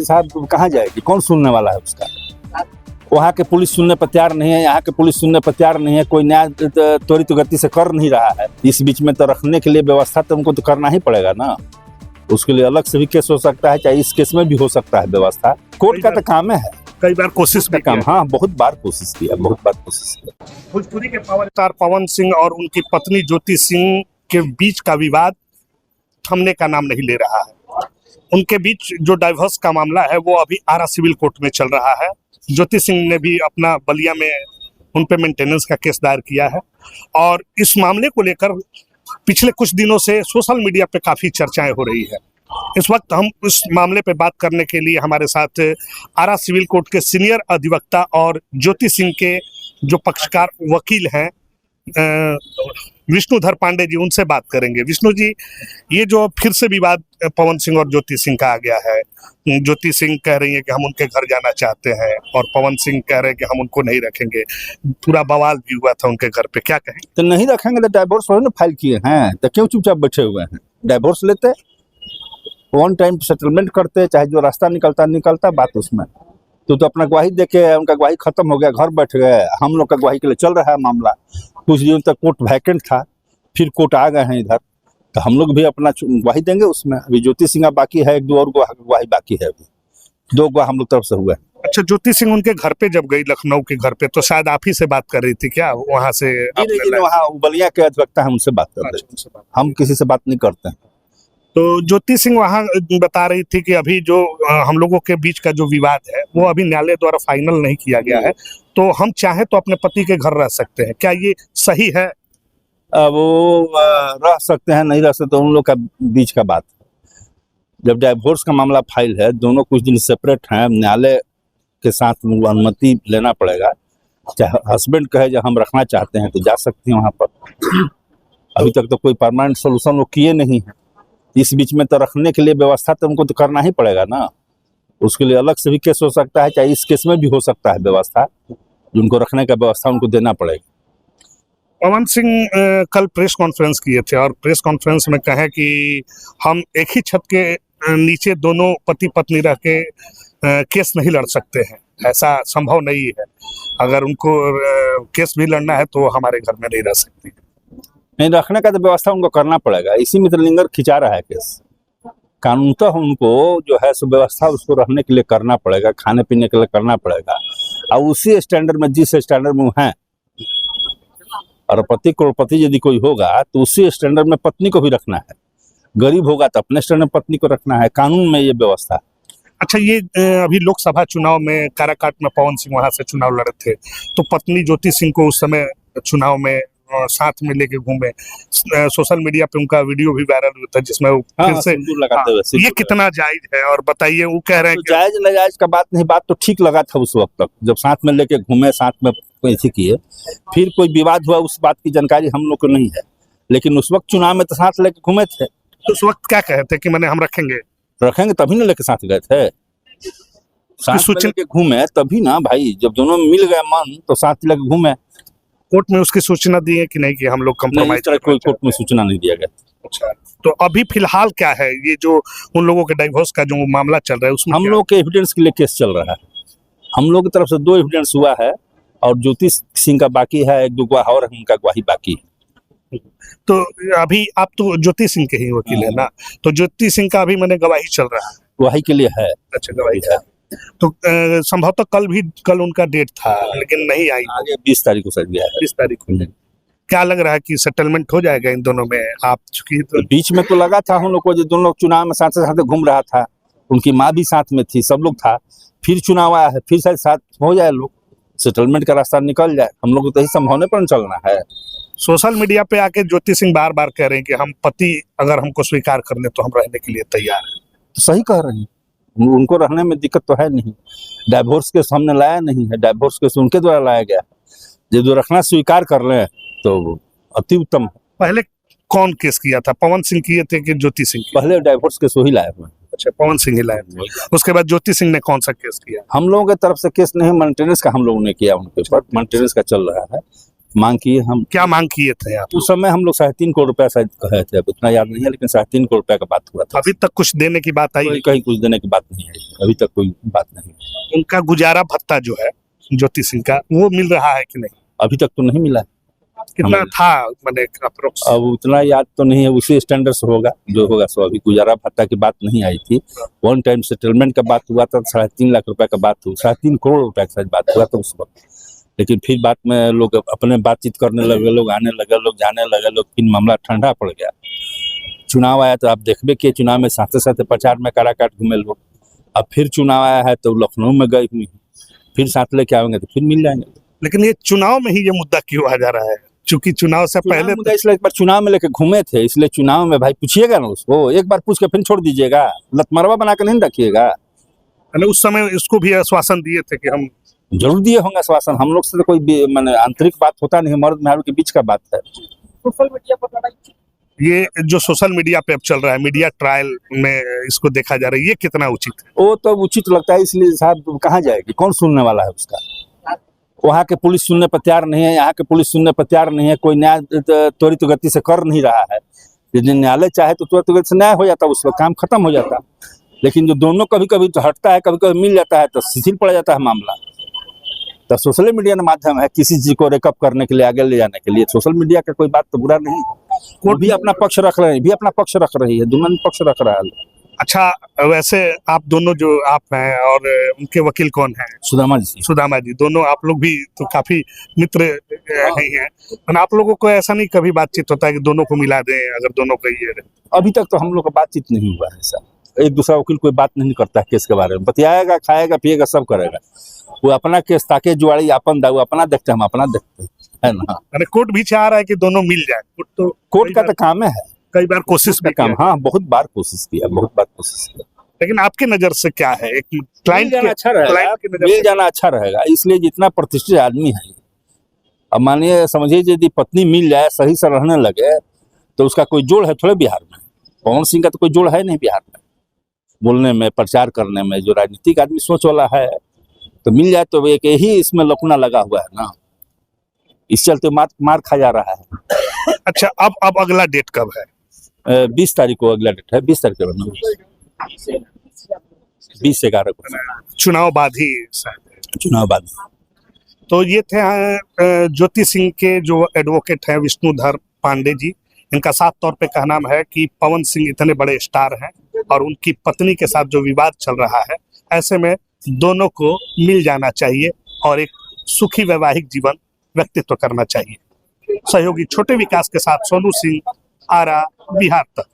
साहब कहाँ जाएगी, कौन सुनने वाला है उसका। वहाँ के पुलिस सुनने पर तैयार नहीं है, यहाँ के पुलिस सुनने पर तैयार नहीं है, कोई न्याय त्वरित गति से कर नहीं रहा है। इस बीच में तो रखने के लिए व्यवस्था तो उनको तो करना ही पड़ेगा ना। उसके लिए अलग से भी केस हो सकता है, चाहे इस केस में भी हो सकता है व्यवस्था। कोर्ट का तो काम है, कई बार कोशिश भी काम, हाँ बहुत बार कोशिश किया, बहुत बार कोशिश किया। भोजपुरी के पावर स्टार पवन सिंह और उनकी पत्नी ज्योति सिंह के बीच का विवाद थमने का नाम नहीं ले रहा है। उनके बीच जो डाइवोर्स का मामला है वो अभी आरा सिविल कोर्ट में चल रहा है। ज्योति सिंह ने भी अपना बलिया में उन पे मेंटेनेंस का केस दायर किया है और इस मामले को लेकर पिछले कुछ दिनों से सोशल मीडिया पे काफी चर्चाएं हो रही है। इस वक्त हम इस मामले पे बात करने के लिए हमारे साथ आरा सिविल कोर्ट के सीनियर अधिवक्ता और ज्योति सिंह के जो पक्षकार वकील हैं विष्णुधर पांडे जी, उनसे बात करेंगे। विष्णु जी, ये जो फिर से विवाद पवन सिंह और ज्योति सिंह का आ गया है, ज्योति सिंह कह रही है कि हम उनके घर जाना चाहते हैं और पवन सिंह कह रहे हैं कि हम उनको नहीं रखेंगे। पूरा बवाल भी हुआ था उनके घर पे, क्या कहें? तो नहीं रखेंगे तो डाइवोर्स ना फाइल किए हैं, तो क्यों चुपचाप बैठे हुए हैं? डाइवोर्स लेते, वन टाइम सेटलमेंट करते, चाहे जो रास्ता निकलता बात उसमें। तो अपना गवाही देके उनका गवाही खत्म हो गया, घर बैठ गए। हम लोग का गवाही के लिए चल रहा है मामला। कुछ दिन तक कोर्ट वैकेंट था, फिर कोर्ट आ गए हैं इधर, तो हम लोग भी अपना गवाही देंगे उसमें। अभी ज्योति सिंह बाकी है, एक दो और गवाही बाकी है, अभी 2 गवाह हम लोग तरफ से हुए। अच्छा, ज्योति सिंह उनके घर पे जब गई, लखनऊ के घर पे, तो शायद आप ही से बात कर रही थी क्या? वहाँ से वहाँ बलिया के अधिवक्ता है, उनसे बात कर रहे थे। हम किसी से बात नहीं करते हैं। तो ज्योति सिंह वहाँ बता रही थी कि अभी जो हम लोगों के बीच का जो विवाद है वो अभी न्यायालय द्वारा फाइनल नहीं किया गया है, तो हम चाहे तो अपने पति के घर रह सकते हैं, क्या ये सही है? वो रह सकते हैं, नहीं रह सकते, उन लोग का बीच का बात है। जब डाइवोर्स का मामला फाइल है, दोनों कुछ दिन सेपरेट हैं, न्यायालय के साथ अनुमति लेना पड़ेगा। चाहे हस्बैंड कहे जब हम रखना चाहते हैं तो जा सकती हैं वहाँ पर। अभी तक तो कोई परमानेंट सोल्यूशन वो किए नहीं है। इस बीच में तो रखने के लिए व्यवस्था तो उनको तो करना ही पड़ेगा ना। उसके लिए अलग से भी केस हो सकता है, चाहे इस केस में भी हो सकता है व्यवस्था, जिनको रखने का व्यवस्था उनको देना पड़ेगा। पवन सिंह कल प्रेस कॉन्फ्रेंस किए थे और प्रेस कॉन्फ्रेंस में कहे कि हम एक ही छत के नीचे दोनों पति पत्नी रह के केस नहीं लड़ सकते हैं, ऐसा संभव नहीं है। अगर उनको केस भी लड़ना है तो हमारे घर में नहीं रह सकती। नहीं, रखने का तो व्यवस्था उनको करना पड़ेगा। इसी में तो लिंगर खिंचा रहा है केस। कानूनतः उनको जो है सो व्यवस्था उसको रहने के लिए करना पड़ेगा, खाने पीने के लिए करना पड़ेगा, और उसी स्टैंडर्ड में, जिस स्टैंडर्ड में वो हैं। और पति करोड़पति यदि कोई होगा तो उसी स्टैंडर्ड में पत्नी को भी रखना है। गरीब होगा तो अपने स्टैंडर्ड में पत्नी को रखना है। कानून में ये व्यवस्था। अच्छा, ये अभी लोकसभा चुनाव में काराकाट में पवन सिंह वहां से चुनाव लड़े थे, तो पत्नी ज्योति सिंह को उस समय चुनाव में साथ में लेके घूमे। सोशल मीडिया पे उनका वीडियो भी वायरल हुआ था जिसमें वो फिर से लगाते हुए। ये कितना जायज है? और बताइए, वो कह रहे हैं तो जायज नाजायज का बात नहीं, बात तो ठीक लगा था उस वक्त तक, जब साथ में लेके घूमे, साथ में ऐसे किए। फिर कोई विवाद हुआ, उस बात की जानकारी हम लोग को नहीं है, लेकिन उस वक्त चुनाव में तो साथ लेके घूमे थे। तो उस वक्त क्या कहे थे कि मैंने हम रखेंगे तभी ना लेके साथ गए थे, साथ में लेके घूमे तभी ना भाई। जब दोनों मिल गए मन तो साथ लेके घूमे। कोर्ट में उसकी सूचना दी है कि नहीं कि हम लोग कंप्रोमाइज? कोई कोर्ट में सूचना नहीं दिया गया। अच्छा, तो अभी फिलहाल क्या है ये जो उन लोगों के डाइवोर्स का जो मामला चल रहा है उसमें हम लोग के एविडेंस के लिए केस चल रहा है। हम लोग की तरफ से 2 एविडेंस हुआ है और ज्योति सिंह का बाकी है, 1-2 गवाह और उनका गवाही बाकी है। तो अभी आप तो ज्योति सिंह के ही वकील है ना, तो ज्योति सिंह का अभी मैंने गवाही चल रहा है, गवाही के लिए है। अच्छा, गवाही है। तो संभवतः कल उनका डेट था लेकिन नहीं आई, आगे 20 तारीख को सर गया है। 20 तारीख को। क्या लग रहा है कि सेटलमेंट हो जाएगा इन दोनों में? आप चूंकि तो बीच में तो लगा था हम लोग को, जो दोनों लोग चुनाव में साथ साथ घूम रहा था, उनकी माँ भी साथ में थी, सब लोग था। फिर चुनाव आया है, फिर शायद साथ हो जाए, लोग सेटलमेंट का रास्ता निकल जाए। हम लोग को तो यही संभावना पर चलना है। सोशल मीडिया पे आके ज्योति सिंह बार बार कह रहे हैं कि हम पति अगर हमको स्वीकार कर ले तो हम रहने के लिए तैयार हैं। तो सही कह रहे हैं, उनको रहने में दिक्कत तो है नहीं। डाइवोर्स केस हमने लाया नहीं है, डाइवोर्स केस उनके द्वारा लाया गया। जब जो रखना स्वीकार कर लें तो अति उत्तम है। पहले कौन केस किया था? पवन सिंह किए थे कि ज्योति सिंह? पहले डाइवोर्स केस वही लाए हुए। अच्छा, पवन सिंह ही लाए थे। उसके बाद ज्योति सिंह ने कौन सा केस किया? हम लोगों की तरफ से केस नहीं, मेंटेनेंस का हम लोगों ने किया उनके ऊपर। मेंटेनेंस का चल रहा है, मांग किए हम। क्या मांग किए थे आप? उस समय हम लोग 3.5 करोड़ रुपया शायद कहे थे, अब उतना याद नहीं है, लेकिन 3.5 करोड़ रुपया का बात हुआ था। अभी तक कुछ देने की बात आई? कहीं कुछ देने की बात नहीं आई, अभी तक कोई बात नहीं। उनका गुजारा भत्ता जो है ज्योति सिंह का, वो मिल रहा है कि नहीं? अभी तक तो नहीं मिला। कितना था मैंने अप्रोक्स? अब उतना याद तो नहीं है, उसी स्टैंडर्ड से होगा जो होगा सो। अभी गुजारा भत्ता की बात नहीं आई थी, वन टाइम सेटलमेंट का बात हुआ था, 3.5 लाख रुपए का बात हुआ, 3.5 करोड़ रुपए का बात हुआ था उस वक्त। लेकिन फिर बात में लोग अपने बातचीत करने लगे, लोग आने लगे, लोग जाने लगे, लोग फिर मामला ठंडा पड़ गया। चुनाव आया तो आप देखबे कि चुनाव में साथ साथ प्रचार में काराकाट घूमे लोग। अब फिर चुनाव आया है तो लखनऊ में गई हुई, फिर साथ लेके आएंगे तो फिर मिल जाएंगे। लेकिन ये चुनाव में ही ये मुद्दा क्यों आ जा रहा है? क्योंकि चुनाव से पहले मुद्दा इसलिए एक बार चुनाव में लेके घूमे थे, इसलिए चुनाव में भाई पूछिएगा ना उसको, एक बार पूछ के फिर छोड़ दीजिएगा, लतमरवा बना के नहीं रखिएगा। उस समय इसको भी आश्वासन दिए थे कि हम जरूर दिए होंगे आश्वासन। हम लोग से तो कोई माने आंतरिक बात होता नहीं, मर्द मेहरारू के बीच का बात है। सोशल मीडिया पर ये जो सोशल मीडिया पे अब चल रहा है, मीडिया ट्रायल में इसको देखा जा रहा है, ये कितना उचित है? वो तो उचित लगता है, इसलिए साहब कहाँ जाएगी, कौन सुनने वाला है उसका? वहाँ के पुलिस सुनने पर तैयार नहीं है, यहाँ के पुलिस सुनने पर तैयार नहीं है, कोई न्याय त्वरित गति से कर नहीं रहा है। यदि न्यायालय चाहे तो त्वरित गति से न्याय हो जाता, उस वक्त काम खत्म हो जाता। लेकिन जो दोनों कभी कभी तो हटता है, कभी कभी मिल जाता है, तो शिथिल पड़ जाता है मामला। तो सोशल मीडिया का माध्यम है किसी चीज को रेकअप करने के लिए, आगे ले जाने के लिए। सोशल मीडिया का कोई बात तो बुरा नहीं है, कोर्ट भी अपना पक्ष रख रहे हैं, भी अपना पक्ष रख रही है, दोनों पक्ष रख रहा है। अच्छा, वैसे आप दोनों जो आप हैं और उनके वकील कौन हैं? सुदामा जी। सुदामा जी, दोनों आप लोग भी तो काफी मित्र नहीं हैं, और आप लोगों को ऐसा नहीं कभी बातचीत होता है कि दोनों को मिला दें, अगर दोनों को ये? अभी तक तो हम लोग का बातचीत नहीं हुआ है ऐसा। एक दूसरा वकील कोई बात नहीं करता है केस के बारे में, बतियाएगा, खाएगा, पिएगा, सब करेगा। वो अपना केस ताकि जुआड़ी अपन दा, वो अपना देखते हैं, हम अपना देखते हैं, है ना। अरे कोर्ट भी चाह रहा है कि दोनों मिल जाए, कोर्ट का तो काम है, कई बार कोशिश का काम। हाँ, बहुत बार कोशिश किया, बहुत बार कोशिश किया। लेकिन आपकी नजर से क्या है, एक क्लाइंट अच्छा रहेगा, मिल जाना अच्छा रहेगा, इसलिए जितना प्रतिष्ठित आदमी है। अब मानिए समझिए यदि पत्नी मिल जाए, सही से रहने लगे, तो उसका कोई जोड़ है थोड़े बिहार में? पवन सिंह का तो कोई जोड़ है नहीं बिहार में, बोलने में, प्रचार करने में। जो राजनीतिक आदमी सोच वाला है तो मिल जाए, तो एक यही इसमें लपना लगा हुआ है ना, इस चलते मार खा जा रहा है। अच्छा, अब अगला डेट कब है? 20 तारीख को अगला डेट है, 20 तारीख को, 20/11 को चुनाव बाद ही शायद। चुनाव बाद। तो ये थे ज्योति सिंह के जो एडवोकेट हैं, विष्णुधर पांडे जी। इनका साफ तौर पे कहना है कि पवन सिंह इतने बड़े स्टार हैं और उनकी पत्नी के साथ जो विवाद चल रहा है, ऐसे में दोनों को मिल जाना चाहिए और एक सुखी वैवाहिक जीवन व्यक्तित्व करना चाहिए। सहयोगी छोटे विकास के साथ सोनू सिंह, आरा, बिहार तक।